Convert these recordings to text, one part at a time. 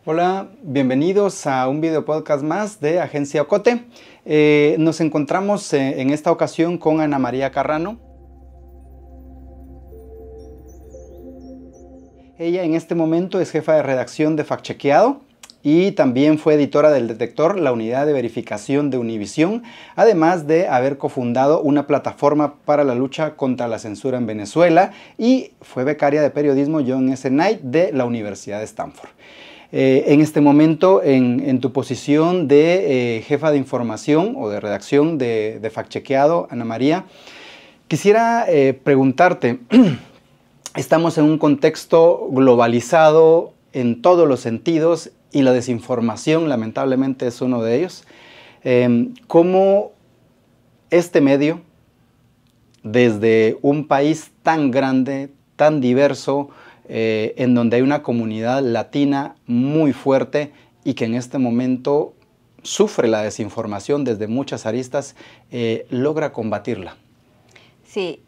Hola, bienvenidos a un video podcast más de Agencia Ocote. Nos encontramos en esta ocasión con Ana María Carrano. Ella en este momento es jefa de redacción de FactChequeado y también fue editora del Detector, la unidad de verificación de Univisión, además de haber cofundado una plataforma para la lucha contra la censura en Venezuela y fue becaria de periodismo John S. Knight de la Universidad de Stanford. En este momento, en tu posición de jefa de información o de redacción de FactChequeado, Ana María, quisiera preguntarte, estamos en un contexto globalizado en todos los sentidos y la desinformación lamentablemente es uno de ellos. ¿Cómo este medio, desde un país tan grande, tan diverso, en donde hay una comunidad latina muy fuerte y que en este momento sufre la desinformación desde muchas aristas, logra combatirla? Sí,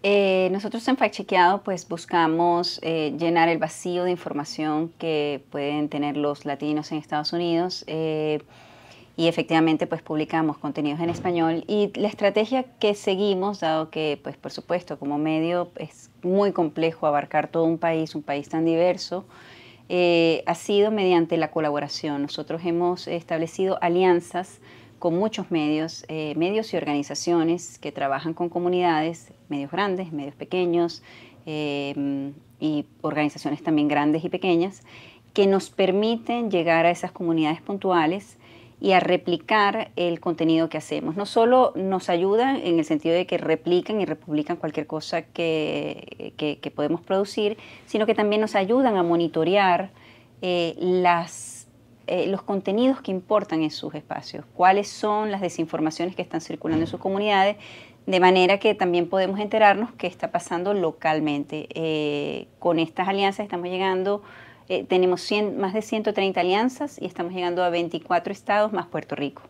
nosotros en FactChequeado pues buscamos llenar el vacío de información que pueden tener los latinos en Estados Unidos y efectivamente pues publicamos contenidos en español y la estrategia que seguimos, dado que pues por supuesto como medio es muy complejo abarcar todo un país tan diverso, ha sido mediante la colaboración. Nosotros hemos establecido alianzas con muchos medios y organizaciones que trabajan con comunidades, medios grandes, medios pequeños y organizaciones también grandes y pequeñas, que nos permiten llegar a esas comunidades puntuales y a replicar el contenido que hacemos. No solo nos ayudan en el sentido de que replican y republican cualquier cosa que podemos producir, sino que también nos ayudan a monitorear los contenidos que importan en sus espacios, cuáles son las desinformaciones que están circulando en sus comunidades, de manera que también podemos enterarnos qué está pasando localmente. Con estas alianzas estamos llegando, tenemos más de 130 alianzas y estamos llegando a 24 estados más Puerto Rico.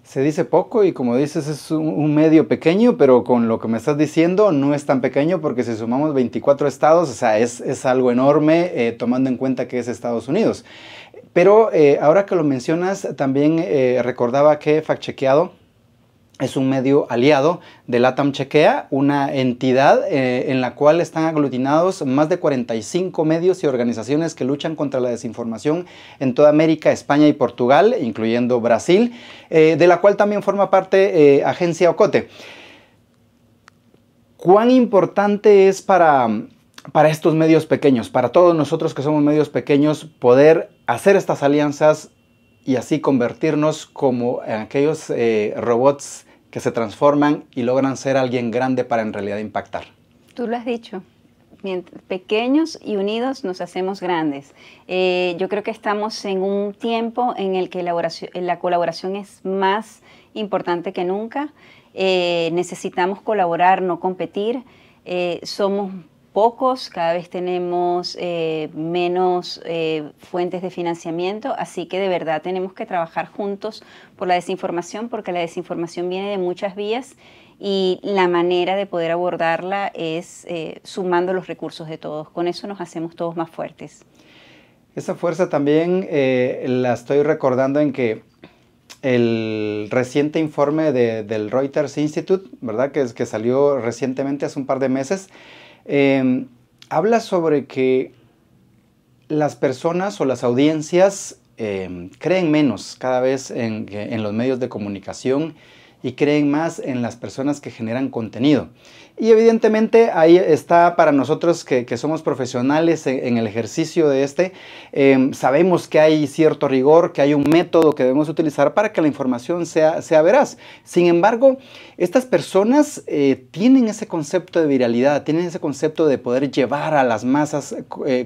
Se dice poco y como dices es un medio pequeño, pero con lo que me estás diciendo no es tan pequeño porque si sumamos 24 estados, o sea, es algo enorme tomando en cuenta que es Estados Unidos. Pero ahora que lo mencionas, también recordaba que FactChequeado es un medio aliado de LATAM Chequea, una entidad en la cual están aglutinados más de 45 medios y organizaciones que luchan contra la desinformación en toda América, España y Portugal, incluyendo Brasil, de la cual también forma parte Agencia Ocote. ¿Cuán importante es para estos medios pequeños, para todos nosotros que somos medios pequeños, poder hacer estas alianzas y así convertirnos como en aquellos robots que se transforman y logran ser alguien grande para en realidad impactar? Tú lo has dicho. Pequeños y unidos nos hacemos grandes. Yo creo que estamos en un tiempo en el que la colaboración es más importante que nunca. Necesitamos colaborar, no competir. Somos pocos, cada vez tenemos menos fuentes de financiamiento, así que de verdad tenemos que trabajar juntos por la desinformación, porque la desinformación viene de muchas vías y la manera de poder abordarla es sumando los recursos de todos. Con eso nos hacemos todos más fuertes. Esa fuerza también la estoy recordando en que el reciente informe del Reuters Institute, ¿verdad? Que salió recientemente hace un par de meses, habla sobre que las personas o las audiencias creen menos cada vez en los medios de comunicación y creen más en las personas que generan contenido. Y evidentemente ahí está para nosotros que somos profesionales en el ejercicio de sabemos que hay cierto rigor, que hay un método que debemos utilizar para que la información sea veraz. Sin embargo, estas personas tienen ese concepto de viralidad, tienen ese concepto de poder llevar a las masas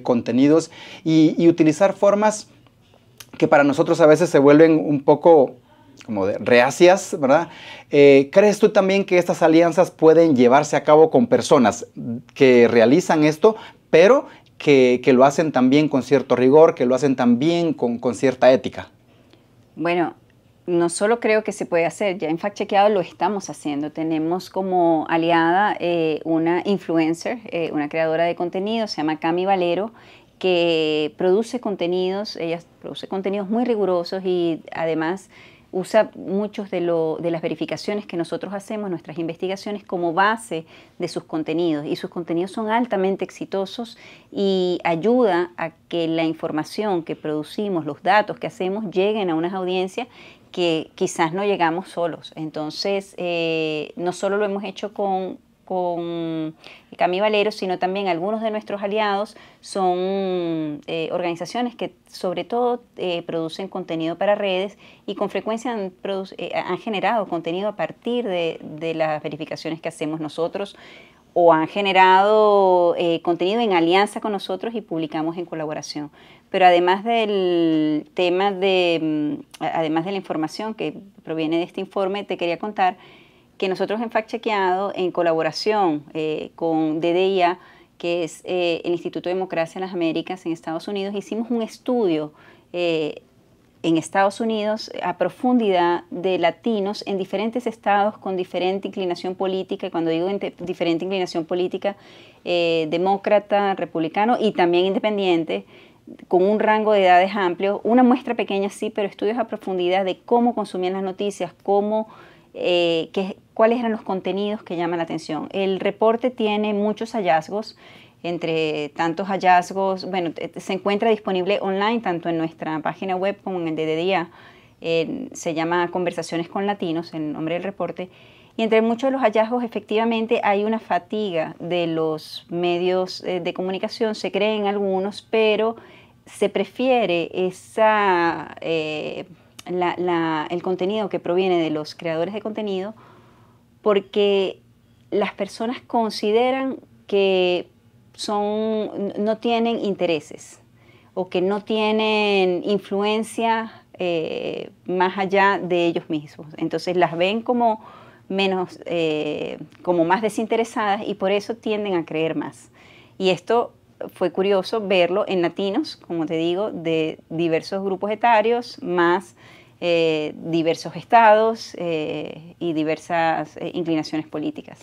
contenidos y utilizar formas que para nosotros a veces se vuelven un poco como de reacias, ¿verdad? ¿Crees tú también que estas alianzas pueden llevarse a cabo con personas que realizan esto, pero que lo hacen también con cierto rigor, que lo hacen también con cierta ética? Bueno, no solo creo que se puede hacer, ya en FactChequeado lo estamos haciendo. Tenemos como aliada una influencer, una creadora de contenido, se llama Cami Valero, que produce contenidos, ella produce contenidos muy rigurosos y además usa muchos de las verificaciones que nosotros hacemos, nuestras investigaciones, como base de sus contenidos. Y sus contenidos son altamente exitosos y ayuda a que la información que producimos, los datos que hacemos, lleguen a unas audiencias que quizás no llegamos solos. Entonces, no solo lo hemos hecho con Cami Valero, sino también algunos de nuestros aliados son organizaciones que sobre todo producen contenido para redes y con frecuencia han generado contenido a partir de las verificaciones que hacemos nosotros o han generado contenido en alianza con nosotros y publicamos en colaboración. Pero además del tema además de la información que proviene de este informe, te quería contar que nosotros en Fact Chequeado, en colaboración con DDIA, que es el Instituto de Democracia en las Américas en Estados Unidos, hicimos un estudio en Estados Unidos a profundidad de latinos en diferentes estados con diferente inclinación política, y cuando digo diferente inclinación política, demócrata, republicano y también independiente, con un rango de edades amplio, una muestra pequeña sí, pero estudios a profundidad de cómo consumían las noticias, cuáles eran los contenidos que llaman la atención. El reporte tiene muchos hallazgos, entre tantos hallazgos, bueno, se encuentra disponible online tanto en nuestra página web como en el DDIA, se llama Conversaciones con Latinos, el nombre del reporte, y entre muchos de los hallazgos efectivamente hay una fatiga de los medios de comunicación, se creen algunos, pero se prefiere el contenido que proviene de los creadores de contenido porque las personas consideran que no tienen intereses o que no tienen influencia más allá de ellos mismos. Entonces las ven como más desinteresadas y por eso tienden a creer más. Y esto fue curioso verlo en latinos, como te digo, de diversos grupos etarios, más diversos estados y diversas inclinaciones políticas.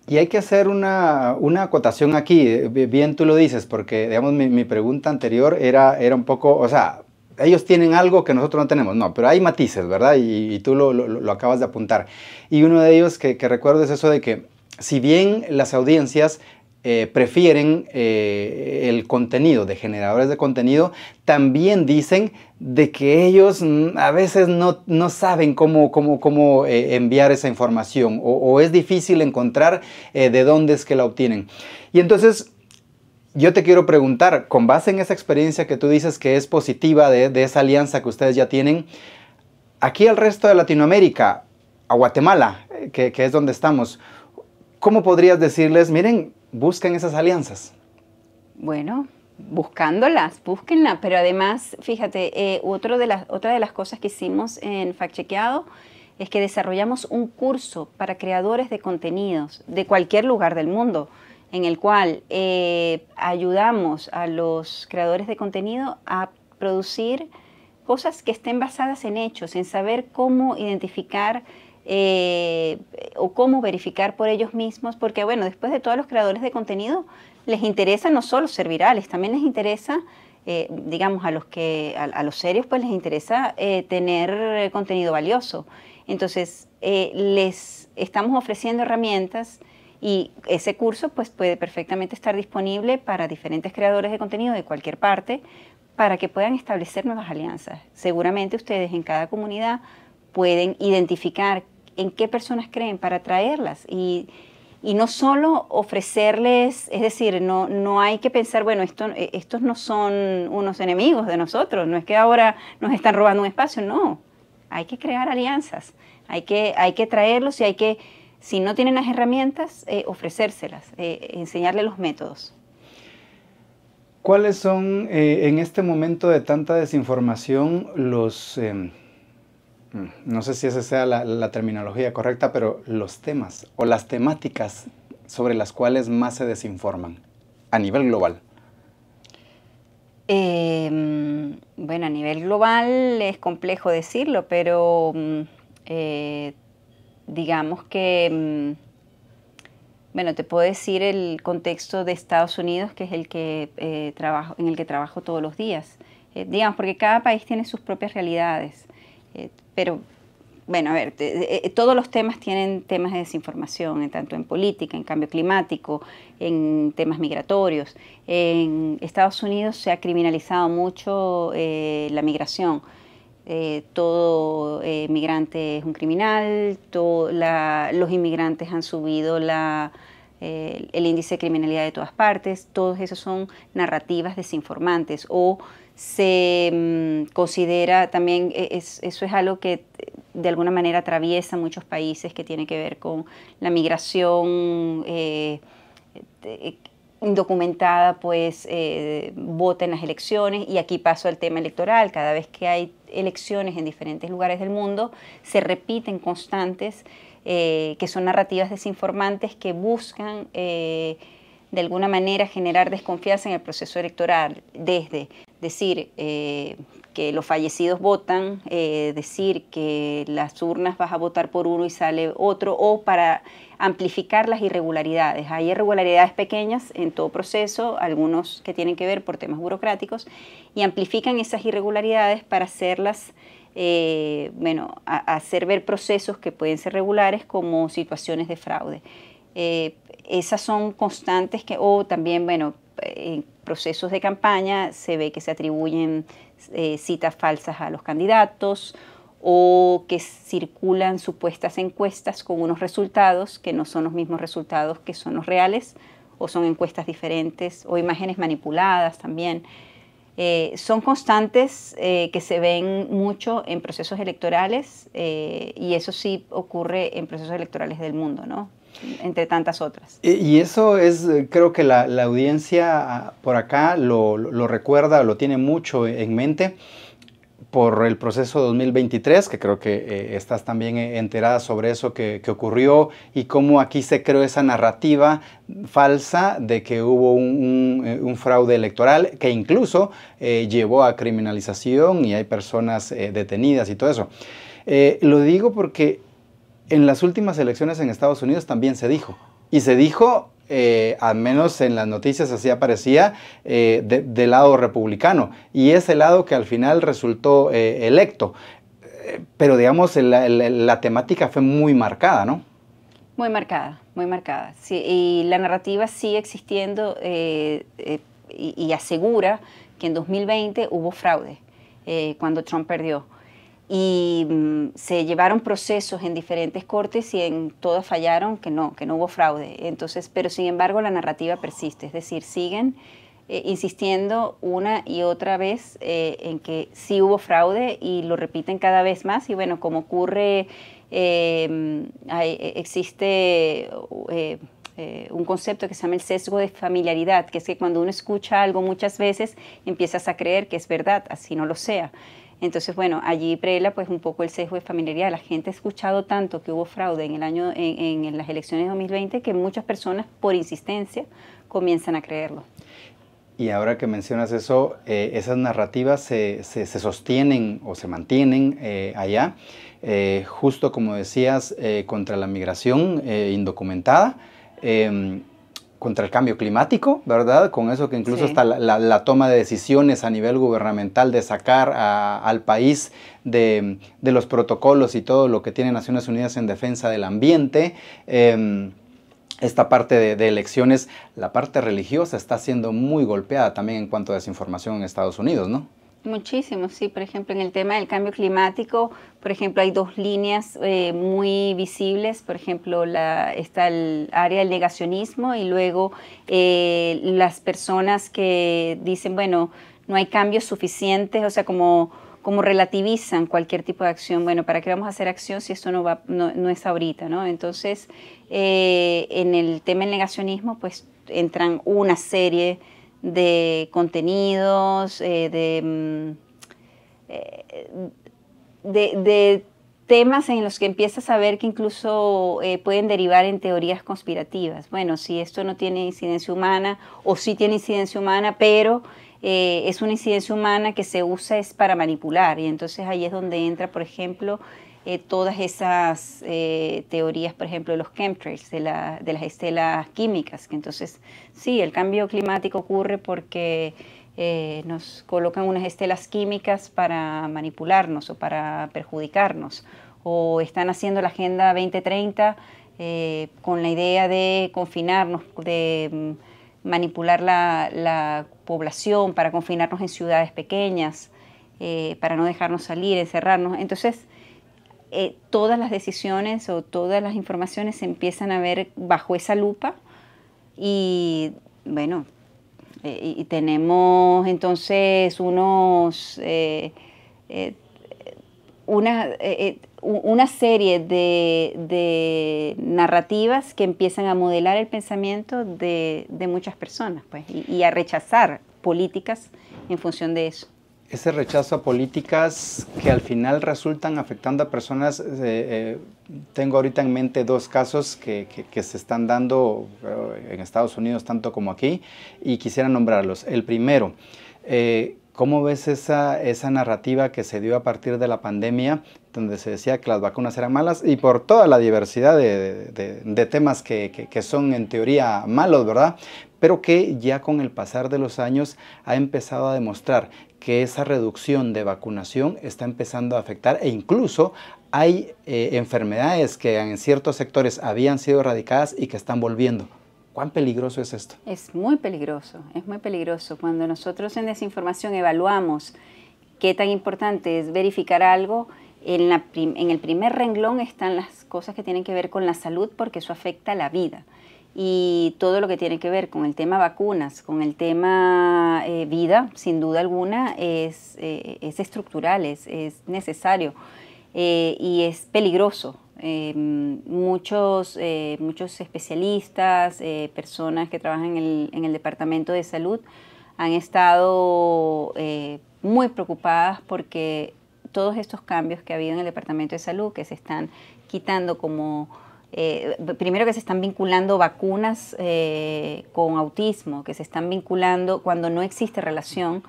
Y hay que hacer una acotación aquí, bien tú lo dices, porque digamos mi pregunta anterior era un poco, o sea, ellos tienen algo que nosotros no tenemos, no, pero hay matices, ¿verdad? Y tú lo acabas de apuntar. Y uno de ellos que recuerdo es eso de que si bien las audiencias prefieren el contenido de generadores de contenido, también dicen de que ellos a veces no saben cómo enviar esa información o es difícil encontrar de dónde es que la obtienen. Y entonces yo te quiero preguntar, con base en esa experiencia que tú dices que es positiva de esa alianza que ustedes ya tienen, aquí al resto de Latinoamérica, a Guatemala, que es donde estamos, ¿cómo podrías decirles, miren, busquen esas alianzas? Bueno, buscándolas, búsquenlas, pero además, fíjate, otra de las cosas que hicimos en Fact Chequeado es que desarrollamos un curso para creadores de contenidos de cualquier lugar del mundo, en el cual ayudamos a los creadores de contenido a producir cosas que estén basadas en hechos, en saber cómo identificar o cómo verificar por ellos mismos, porque bueno, después de todos los creadores de contenido les interesa no solo ser virales, también les interesa, digamos, a los serios pues les interesa tener contenido valioso. Entonces les estamos ofreciendo herramientas y ese curso pues puede perfectamente estar disponible para diferentes creadores de contenido de cualquier parte para que puedan establecer nuevas alianzas. Seguramente ustedes en cada comunidad pueden identificar en qué personas creen para atraerlas y no solo ofrecerles, es decir, no hay que pensar, bueno, estos no son unos enemigos de nosotros, no es que ahora nos están robando un espacio, no, hay que crear alianzas, hay que traerlos y hay que, si no tienen las herramientas, ofrecérselas, enseñarles los métodos. ¿Cuáles son en este momento de tanta desinformación los... no sé si esa sea la terminología correcta, pero los temas o las temáticas sobre las cuales más se desinforman a nivel global? Bueno, a nivel global es complejo decirlo, pero digamos que Bueno, te puedo decir el contexto de Estados Unidos, que es el que en el que trabajo todos los días. Digamos, porque cada país tiene sus propias realidades. Pero, bueno, a ver, todos los temas tienen temas de desinformación, tanto en política, en cambio climático, en temas migratorios. En Estados Unidos se ha criminalizado mucho la migración. Todo migrante es un criminal, los inmigrantes han subido el índice de criminalidad de todas partes. Todos esos son narrativas desinformantes, o se considera también, eso es algo que de alguna manera atraviesa muchos países, que tiene que ver con la migración indocumentada, pues vota en las elecciones. Y aquí paso al tema electoral. Cada vez que hay elecciones en diferentes lugares del mundo, se repiten constantes que son narrativas desinformantes que buscan de alguna manera generar desconfianza en el proceso electoral, desde decir que los fallecidos votan, decir que las urnas vas a votar por uno y sale otro, o para amplificar las irregularidades. Hay irregularidades pequeñas en todo proceso, algunos que tienen que ver por temas burocráticos, y amplifican esas irregularidades para hacerlas, hacer ver procesos que pueden ser regulares como situaciones de fraude. Esas son constantes o también, en procesos de campaña se ve que se atribuyen citas falsas a los candidatos, o que circulan supuestas encuestas con unos resultados que no son los mismos resultados que son los reales, o son encuestas diferentes, o imágenes manipuladas también. Son constantes que se ven mucho en procesos electorales, y eso sí ocurre en procesos electorales del mundo, ¿no? Entre tantas otras. Y eso es, creo que la audiencia por acá lo recuerda, lo tiene mucho en mente por el proceso 2023, que creo que estás también enterada sobre eso que ocurrió, y cómo aquí se creó esa narrativa falsa de que hubo un fraude electoral que incluso llevó a criminalización, y hay personas detenidas y todo eso. Lo digo porque en las últimas elecciones en Estados Unidos también se dijo, y se dijo, al menos en las noticias así aparecía, del lado republicano, y es el lado que al final resultó electo. Pero digamos, la temática fue muy marcada, ¿no? Muy marcada, muy marcada. Sí, y la narrativa sigue existiendo y asegura que en 2020 hubo fraude cuando Trump perdió. Y se llevaron procesos en diferentes cortes y en todas fallaron que no hubo fraude. Entonces, pero sin embargo la narrativa persiste, es decir, siguen insistiendo una y otra vez en que sí hubo fraude, y lo repiten cada vez más. Y bueno, como ocurre, existe un concepto que se llama el sesgo de familiaridad, que es que cuando uno escucha algo muchas veces empiezas a creer que es verdad, así no lo sea. Entonces, bueno, allí prela pues un poco el sesgo de familiaridad. La gente ha escuchado tanto que hubo fraude en las elecciones de 2020 que muchas personas, por insistencia, comienzan a creerlo. Y ahora que mencionas eso, esas narrativas se sostienen o se mantienen allá, justo como decías, contra la migración indocumentada, contra el cambio climático, ¿verdad? Con eso que incluso está la toma de decisiones a nivel gubernamental de sacar al país de los protocolos y todo lo que tiene Naciones Unidas en defensa del ambiente. Esta parte de elecciones, la parte religiosa está siendo muy golpeada también en cuanto a desinformación en Estados Unidos, ¿no? Muchísimo, sí. Por ejemplo, en el tema del cambio climático, por ejemplo, hay dos líneas muy visibles. Por ejemplo, está el área del negacionismo, y luego las personas que dicen, bueno, no hay cambios suficientes, o sea, como relativizan cualquier tipo de acción. Bueno, ¿para qué vamos a hacer acción si esto no es ahorita, ¿no? Entonces, en el tema del negacionismo, pues entran una serie de contenidos, de temas en los que empiezas a ver que incluso pueden derivar en teorías conspirativas. Bueno, si esto no tiene incidencia humana, o sí tiene incidencia humana, pero es una incidencia humana que se usa es para manipular. Y entonces ahí es donde entra, por ejemplo, todas esas teorías, por ejemplo, de los chemtrails, de las estelas químicas, que entonces sí, el cambio climático ocurre porque nos colocan unas estelas químicas para manipularnos o para perjudicarnos, o están haciendo la Agenda 2030 con la idea de confinarnos, de manipular la población para confinarnos en ciudades pequeñas, para no dejarnos salir, encerrarnos. Entonces, todas las decisiones o todas las informaciones se empiezan a ver bajo esa lupa y, bueno, y tenemos entonces una serie de narrativas que empiezan a modelar el pensamiento de muchas personas, pues, y a rechazar políticas en función de eso. Ese rechazo a políticas que al final resultan afectando a personas, tengo ahorita en mente dos casos que se están dando en Estados Unidos tanto como aquí, y quisiera nombrarlos. El primero, ¿cómo ves esa narrativa que se dio a partir de la pandemia, donde se decía que las vacunas eran malas, y por toda la diversidad de temas que son en teoría malos, ¿verdad? Pero que ya con el pasar de los años ha empezado a demostrar que esa reducción de vacunación está empezando a afectar, e incluso hay enfermedades que en ciertos sectores habían sido erradicadas y que están volviendo. ¿Cuán peligroso es esto? Es muy peligroso, es muy peligroso. Cuando nosotros en desinformación evaluamos qué tan importante es verificar algo, en el primer renglón están las cosas que tienen que ver con la salud, porque eso afecta la vida. Y todo lo que tiene que ver con el tema vacunas, con el tema vida, sin duda alguna, es estructural, es necesario y es peligroso. Muchos especialistas, personas que trabajan en el Departamento de Salud han estado muy preocupadas porque todos estos cambios que ha habido en el Departamento de Salud, que se están quitando como... primero que se están vinculando vacunas con autismo, que se están vinculando cuando no existe relación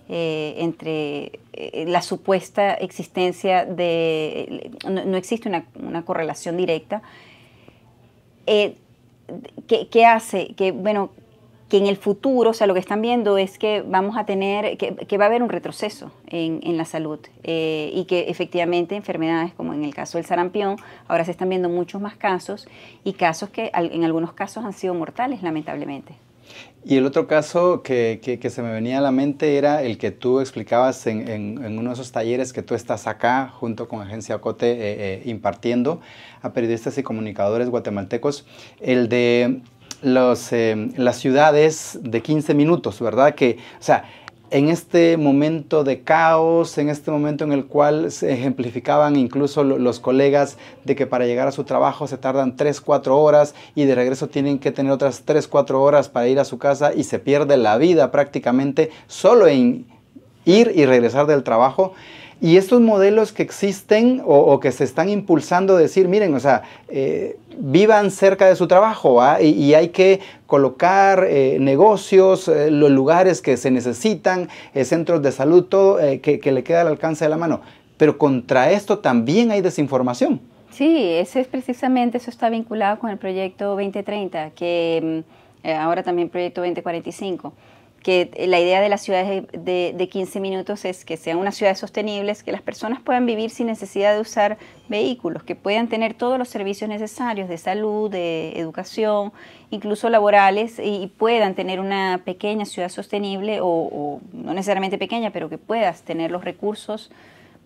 entre la supuesta existencia de... No existe una correlación directa. ¿Qué hace? Que, bueno, que en el futuro, o sea, lo que están viendo es que vamos a tener, que va a haber un retroceso en la salud y que efectivamente enfermedades como en el caso del sarampión, ahora se están viendo muchos más casos y casos que en algunos casos han sido mortales, lamentablemente. Y el otro caso que se me venía a la mente era el que tú explicabas en uno de esos talleres que tú estás acá junto con Agencia Ocote impartiendo a periodistas y comunicadores guatemaltecos, el de las ciudades de 15 minutos, ¿verdad? Que, o sea, en este momento de caos, en este momento en el cual se ejemplificaban incluso los colegas de que para llegar a su trabajo se tardan 3, 4 horas y de regreso tienen que tener otras 3, 4 horas para ir a su casa y se pierde la vida prácticamente solo en ir y regresar del trabajo. Y estos modelos que existen o que se están impulsando, decir, miren, o sea, vivan cerca de su trabajo, ¿ah? Y hay que colocar negocios, los lugares que se necesitan, centros de salud, todo que le queda al alcance de la mano. Pero contra esto también hay desinformación. Sí, eso está vinculado con el proyecto 2030, que ahora también proyecto 2045. Que la idea de las ciudades de 15 minutos es que sean unas ciudades sostenibles, que las personas puedan vivir sin necesidad de usar vehículos, que puedan tener todos los servicios necesarios de salud, de educación, incluso laborales, y puedan tener una pequeña ciudad sostenible, o no necesariamente pequeña, pero que puedas tener los recursos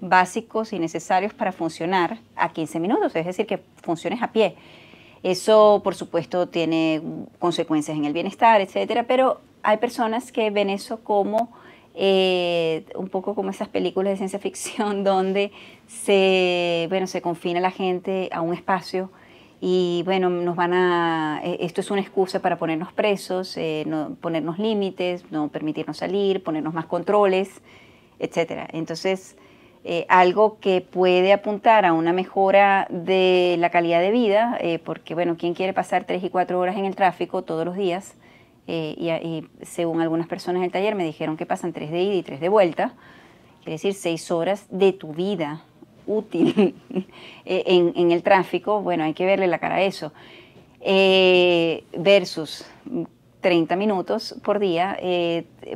básicos y necesarios para funcionar a 15 minutos, es decir, que funciones a pie. Eso, por supuesto, tiene consecuencias en el bienestar, etcétera, pero hay personas que ven eso como un poco como esas películas de ciencia ficción donde se confina a la gente a un espacio y bueno, esto es una excusa para ponernos presos, no, ponernos límites, no permitirnos salir, ponernos más controles, etcétera. Entonces, algo que puede apuntar a una mejora de la calidad de vida, porque bueno, ¿quién quiere pasar 3 y 4 horas en el tráfico todos los días? Y según algunas personas del taller me dijeron que pasan 3 de ida y 3 de vuelta, quiere decir 6 horas de tu vida útil en el tráfico, bueno, hay que verle la cara a eso. Versus 30 minutos por día,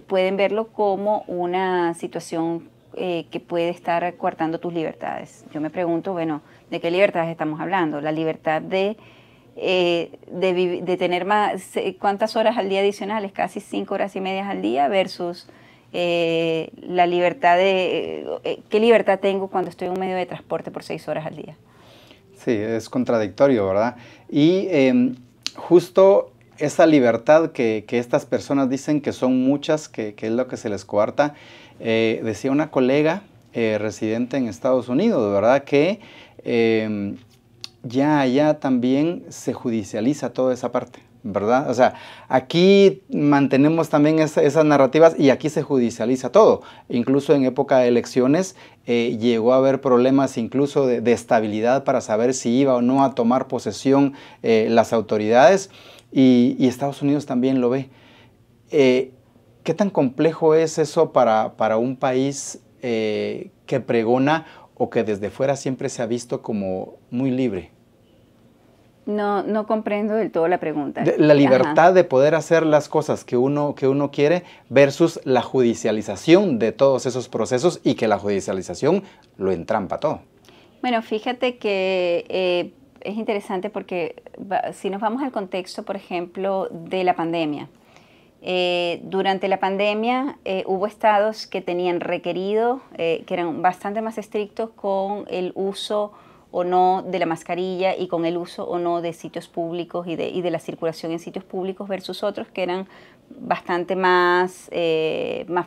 pueden verlo como una situación que puede estar coartando tus libertades. Yo me pregunto, bueno, ¿de qué libertades estamos hablando? La libertad de tener más, ¿cuántas horas al día adicionales? Casi 5 horas y media al día versus la libertad de, ¿qué libertad tengo cuando estoy en un medio de transporte por 6 horas al día? Sí, es contradictorio, ¿verdad? Y justo esa libertad que estas personas dicen que son muchas, que es lo que se les coarta, decía una colega residente en Estados Unidos, ¿verdad? Que ya allá también se judicializa toda esa parte, ¿verdad? O sea, aquí mantenemos también esas narrativas y aquí se judicializa todo. Incluso en época de elecciones llegó a haber problemas incluso de estabilidad para saber si iba o no a tomar posesión las autoridades y Estados Unidos también lo ve. ¿Qué tan complejo es eso para un país que pregona o que desde fuera siempre se ha visto como muy libre? No comprendo del todo la pregunta. La libertad de poder hacer las cosas que uno quiere versus la judicialización de todos esos procesos y que la judicialización lo entrampa todo. Bueno, fíjate que es interesante porque si nos vamos al contexto, por ejemplo, de la pandemia. Durante la pandemia hubo estados que tenían requerido, que eran bastante más estrictos con el uso o no de la mascarilla y con el uso o no de sitios públicos y de la circulación en sitios públicos versus otros que eran bastante más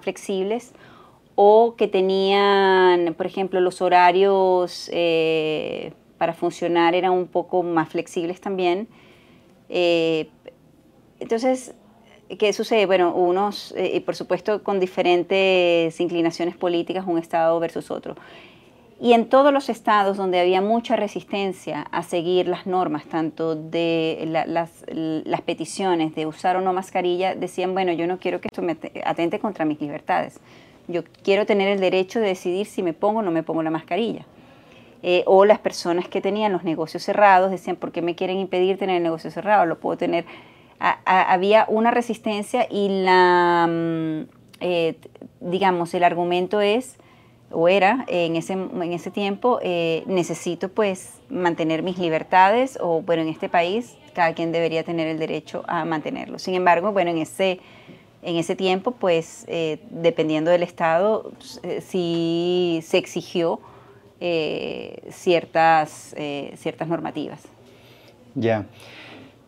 flexibles o que tenían, por ejemplo, los horarios para funcionar eran un poco más flexibles también. Entonces, ¿qué sucede? Bueno, unos, por supuesto, con diferentes inclinaciones políticas, un estado versus otro. Y en todos los estados donde había mucha resistencia a seguir las normas, tanto de las peticiones de usar o no mascarilla, decían, bueno, yo no quiero que esto me atente contra mis libertades. Yo quiero tener el derecho de decidir si me pongo o no me pongo la mascarilla. O las personas que tenían los negocios cerrados decían, ¿por qué me quieren impedir tener el negocio cerrado? Lo puedo tener. Había una resistencia y digamos, el argumento es, o era en ese tiempo, necesito pues mantener mis libertades o bueno, en este país cada quien debería tener el derecho a mantenerlo. Sin embargo, bueno, en ese tiempo pues dependiendo del estado sí se exigió ciertas normativas. Ya.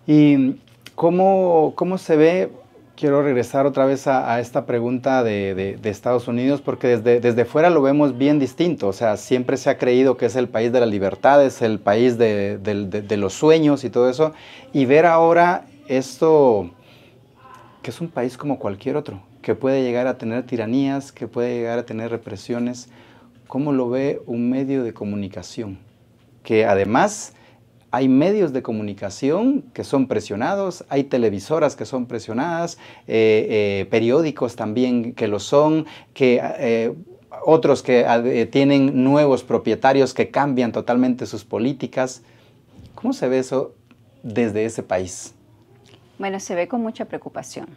¿Y cómo se ve? Quiero regresar otra vez a esta pregunta de Estados Unidos, porque desde fuera lo vemos bien distinto. O sea, siempre se ha creído que es el país de la libertad, es el país de los sueños y todo eso. Y ver ahora esto, que es un país como cualquier otro, que puede llegar a tener tiranías, que puede llegar a tener represiones. ¿Cómo lo ve un medio de comunicación? Que además hay medios de comunicación que son presionados, hay televisoras que son presionadas, periódicos también que lo son, otros que tienen nuevos propietarios que cambian totalmente sus políticas. ¿Cómo se ve eso desde ese país? Bueno, se ve con mucha preocupación,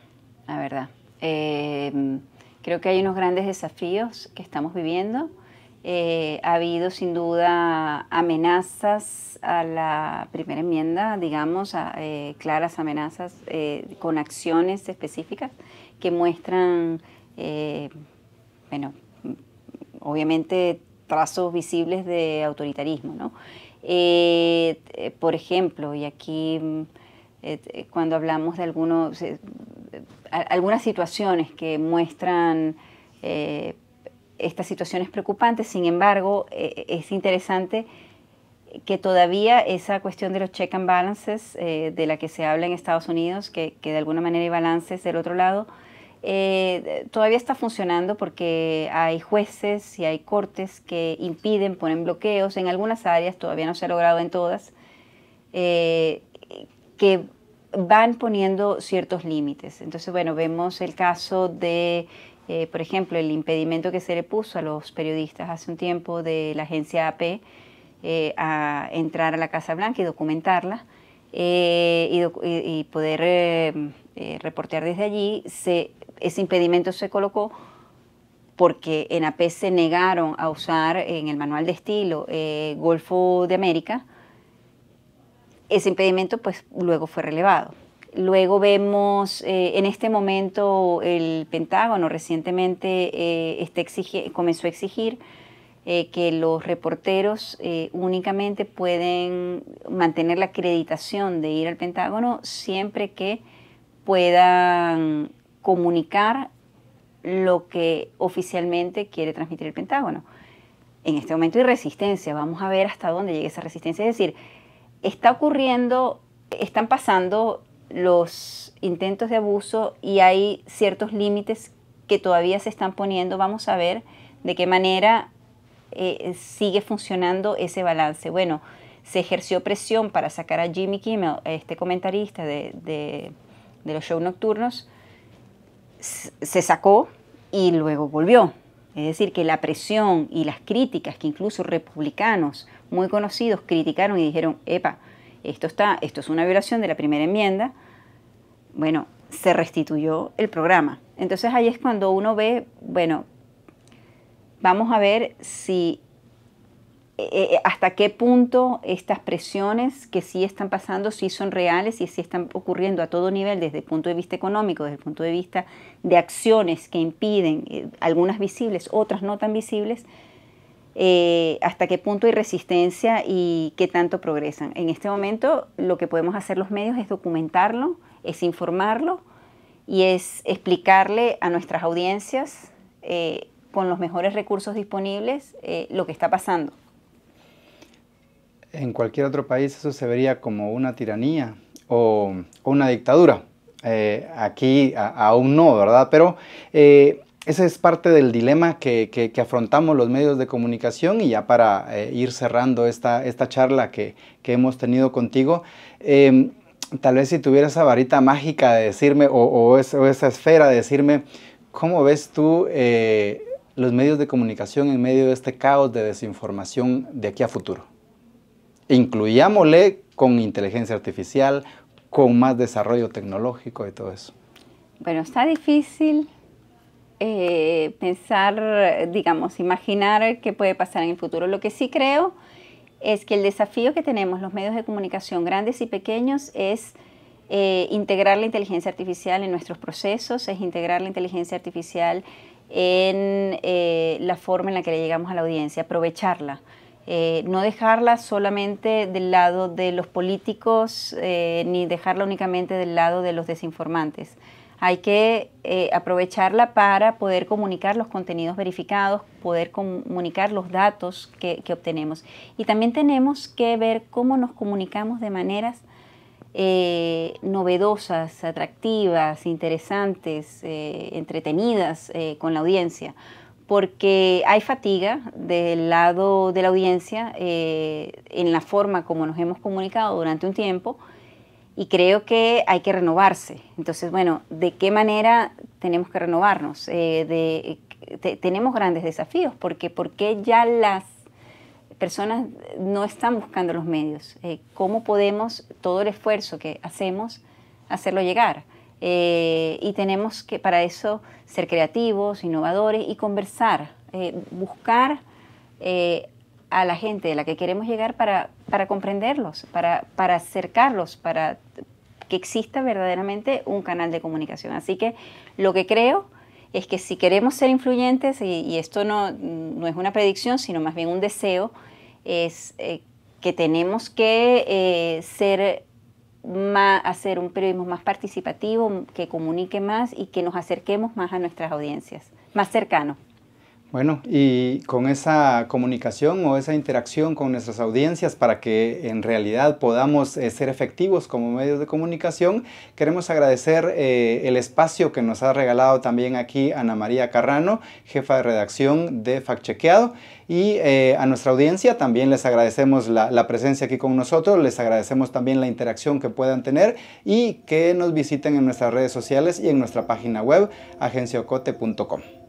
la verdad. Creo que hay unos grandes desafíos que estamos viviendo. Ha habido sin duda amenazas a la primera enmienda, digamos, claras amenazas con acciones específicas que muestran, bueno, obviamente trazos visibles de autoritarismo, ¿no? Por ejemplo, y aquí cuando hablamos de algunas situaciones que muestran estas situaciones preocupantes, sin embargo, es interesante que todavía esa cuestión de los check and balances, de la que se habla en Estados Unidos, que de alguna manera hay balances del otro lado, todavía está funcionando porque hay jueces y hay cortes que impiden, ponen bloqueos en algunas áreas, todavía no se ha logrado en todas, que van poniendo ciertos límites. Entonces, bueno, vemos el caso de Por ejemplo, el impedimento que se le puso a los periodistas hace un tiempo de la agencia AP a entrar a la Casa Blanca y documentarla y poder reportear desde allí, ese impedimento se colocó porque en AP se negaron a usar en el manual de estilo Golfo de América. Ese impedimento pues luego fue relevado. Luego vemos en este momento el Pentágono recientemente comenzó a exigir que los reporteros únicamente pueden mantener la acreditación de ir al Pentágono siempre que puedan comunicar lo que oficialmente quiere transmitir el Pentágono. En este momento hay resistencia, vamos a ver hasta dónde llega esa resistencia. Es decir, están pasando los intentos de abuso y hay ciertos límites que todavía se están poniendo. Vamos a ver de qué manera sigue funcionando ese balance. Se ejerció presión para sacar a Jimmy Kimmel, este comentarista de los shows nocturnos, se sacó y luego volvió. Es decir, que la presión y las críticas que incluso republicanos muy conocidos criticaron y dijeron, epa, esto es una violación de la primera enmienda, se restituyó el programa. Entonces ahí es cuando uno ve, vamos a ver si hasta qué punto estas presiones que sí están pasando, sí son reales y sí están ocurriendo a todo nivel, desde el punto de vista económico, desde el punto de vista de acciones que impiden, algunas visibles, otras no tan visibles, hasta qué punto hay resistencia y qué tanto progresan. En este momento lo que podemos hacer los medios es documentarlo, es informarlo y es explicarle a nuestras audiencias con los mejores recursos disponibles lo que está pasando. En cualquier otro país eso se vería como una tiranía o una dictadura. Aquí aún no, ¿verdad? Pero ese es parte del dilema que afrontamos los medios de comunicación. Y ya para ir cerrando esta charla que hemos tenido contigo, tal vez si tuviera esa varita mágica de decirme, o esa esfera de decirme, ¿cómo ves tú los medios de comunicación en medio de este caos de desinformación de aquí a futuro? Incluyámosle con inteligencia artificial, con más desarrollo tecnológico y todo eso. Está difícil pensar, imaginar qué puede pasar en el futuro. Lo que sí creo es que el desafío que tenemos los medios de comunicación, grandes y pequeños, es integrar la inteligencia artificial en nuestros procesos, es integrar la inteligencia artificial en la forma en la que le llegamos a la audiencia, aprovecharla. No dejarla solamente del lado de los políticos, ni dejarla únicamente del lado de los desinformantes. Hay que aprovecharla para poder comunicar los contenidos verificados, poder comunicar los datos que obtenemos. Y también tenemos que ver cómo nos comunicamos de maneras novedosas, atractivas, interesantes, entretenidas con la audiencia. Porque hay fatiga del lado de la audiencia en la forma como nos hemos comunicado durante un tiempo y creo que hay que renovarse. Entonces, ¿de qué manera tenemos que renovarnos? Tenemos grandes desafíos porque ya las personas no están buscando los medios. ¿Cómo podemos todo el esfuerzo que hacemos hacerlo llegar? Y tenemos que para eso ser creativos, innovadores y conversar, buscar a la gente de la que queremos llegar para comprenderlos, para acercarlos, para que exista verdaderamente un canal de comunicación. Así que lo que creo es que si queremos ser influyentes, y esto no es una predicción, sino más bien un deseo, es que tenemos que hacer un periodismo más participativo, que comunique más y que nos acerquemos más a nuestras audiencias, más cercano. Bueno, y con esa comunicación o esa interacción con nuestras audiencias para que en realidad podamos ser efectivos como medios de comunicación, queremos agradecer el espacio que nos ha regalado también aquí Ana María Carrano, jefa de redacción de Fact Chequeado, y a nuestra audiencia también les agradecemos la presencia aquí con nosotros, les agradecemos también la interacción que puedan tener y que nos visiten en nuestras redes sociales y en nuestra página web agenciaocote.com.